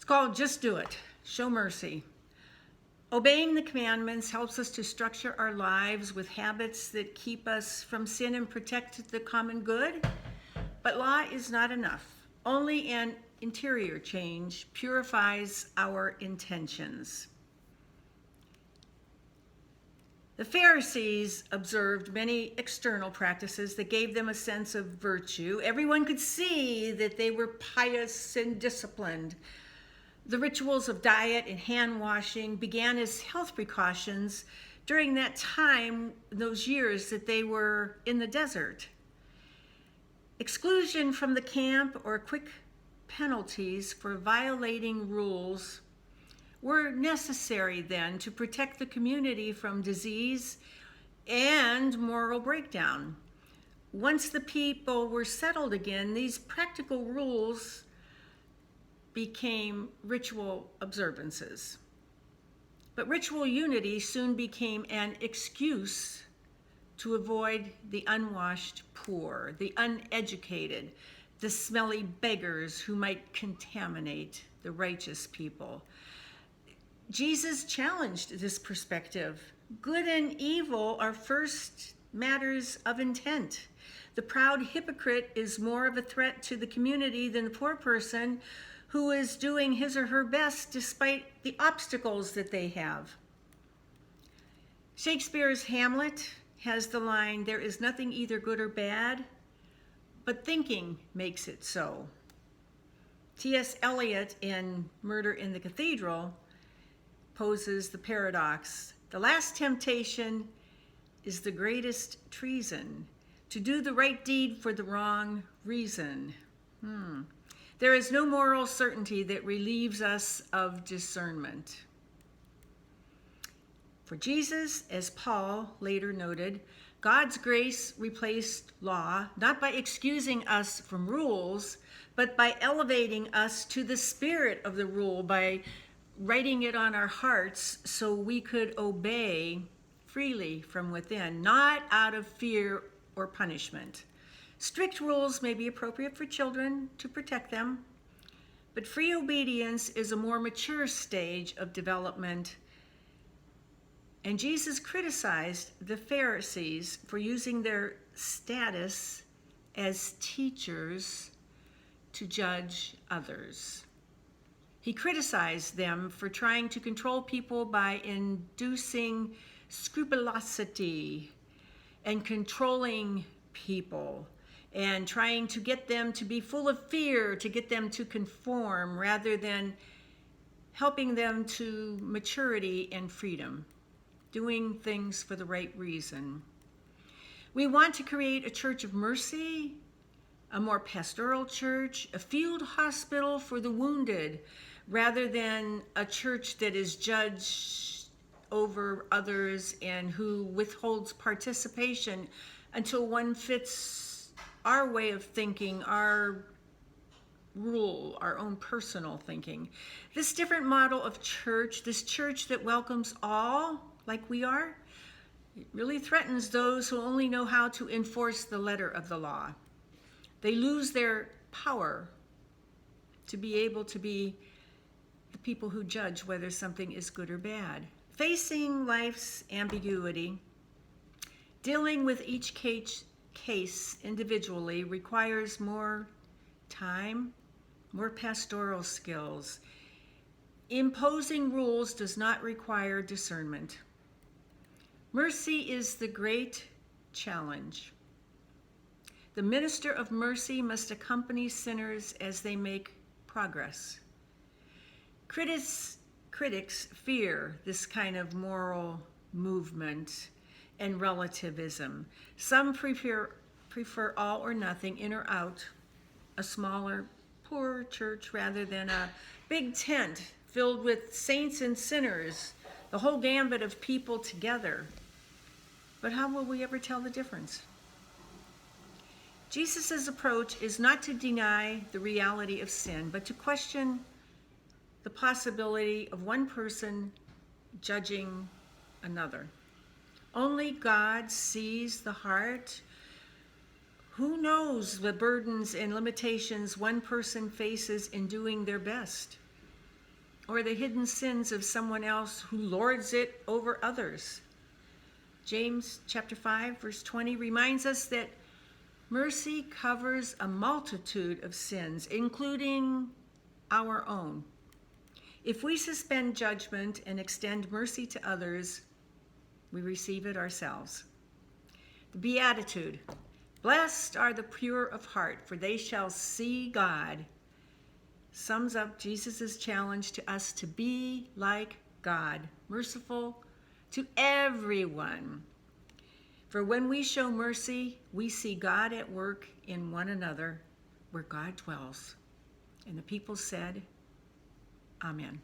It's called Just Do It. Show mercy. Obeying the commandments helps us to structure our lives with habits that keep us from sin and protect the common good. But law is not enough. Only an interior change purifies our intentions. The Pharisees observed many external practices that gave them a sense of virtue. Everyone could see that they were pious and disciplined. The rituals of diet and hand washing began as health precautions during that time, those years that they were in the desert. Exclusion from the camp or quick penalties for violating rules were necessary then to protect the community from disease and moral breakdown. Once the people were settled again, these practical rules became ritual observances. But ritual unity soon became an excuse to avoid the unwashed poor, the uneducated, the smelly beggars who might contaminate the righteous people. Jesus challenged this perspective. Good and evil are first matters of intent. The proud hypocrite is more of a threat to the community than the poor person who is doing his or her best despite the obstacles that they have. Shakespeare's Hamlet has the line, "There is nothing either good or bad, but thinking makes it so." T.S. Eliot in Murder in the Cathedral poses the paradox. The last temptation is the greatest treason, to do the right deed for the wrong reason. There is no moral certainty that relieves us of discernment. For Jesus, as Paul later noted, God's grace replaced law, not by excusing us from rules, but by elevating us to the spirit of the rule, by writing it on our hearts so we could obey freely from within, not out of fear or punishment. Strict rules may be appropriate for children to protect them, but free obedience is a more mature stage of development. And Jesus criticized the Pharisees for using their status as teachers to judge others. He criticized them for trying to control people by inducing scrupulosity and controlling people and trying to get them to be full of fear, to get them to conform, rather than helping them to maturity and freedom, doing things for the right reason. We want to create a church of mercy, a more pastoral church, a field hospital for the wounded, rather than a church that is judged over others and who withholds participation until one fits our way of thinking, our rule, our own personal thinking. This different model of church, this church that welcomes all like we are, it really threatens those who only know how to enforce the letter of the law. They lose their power to be able to be the people who judge whether something is good or bad. Facing life's ambiguity, dealing with each case individually requires more time, more pastoral skills. Imposing rules does not require discernment. Mercy is the great challenge. The minister of mercy must accompany sinners as they make progress. Critics fear this kind of moral movement and relativism. Some prefer all or nothing, in or out, a smaller, poor church rather than a big tent filled with saints and sinners, the whole gambit of people together. But how will we ever tell the difference? Jesus' approach is not to deny the reality of sin, but to question the possibility of one person judging another. Only God sees the heart. Who knows the burdens and limitations one person faces in doing their best? or the hidden sins of someone else who lords it over others. James chapter 5, verse 20 reminds us that mercy covers a multitude of sins, including our own. If we suspend judgment and extend mercy to others, we receive it ourselves. The Beatitude, blessed are the pure of heart, for they shall see God, sums up Jesus' challenge to us to be like God, merciful to everyone. For when we show mercy, we see God at work in one another where God dwells. And the people said, Amen.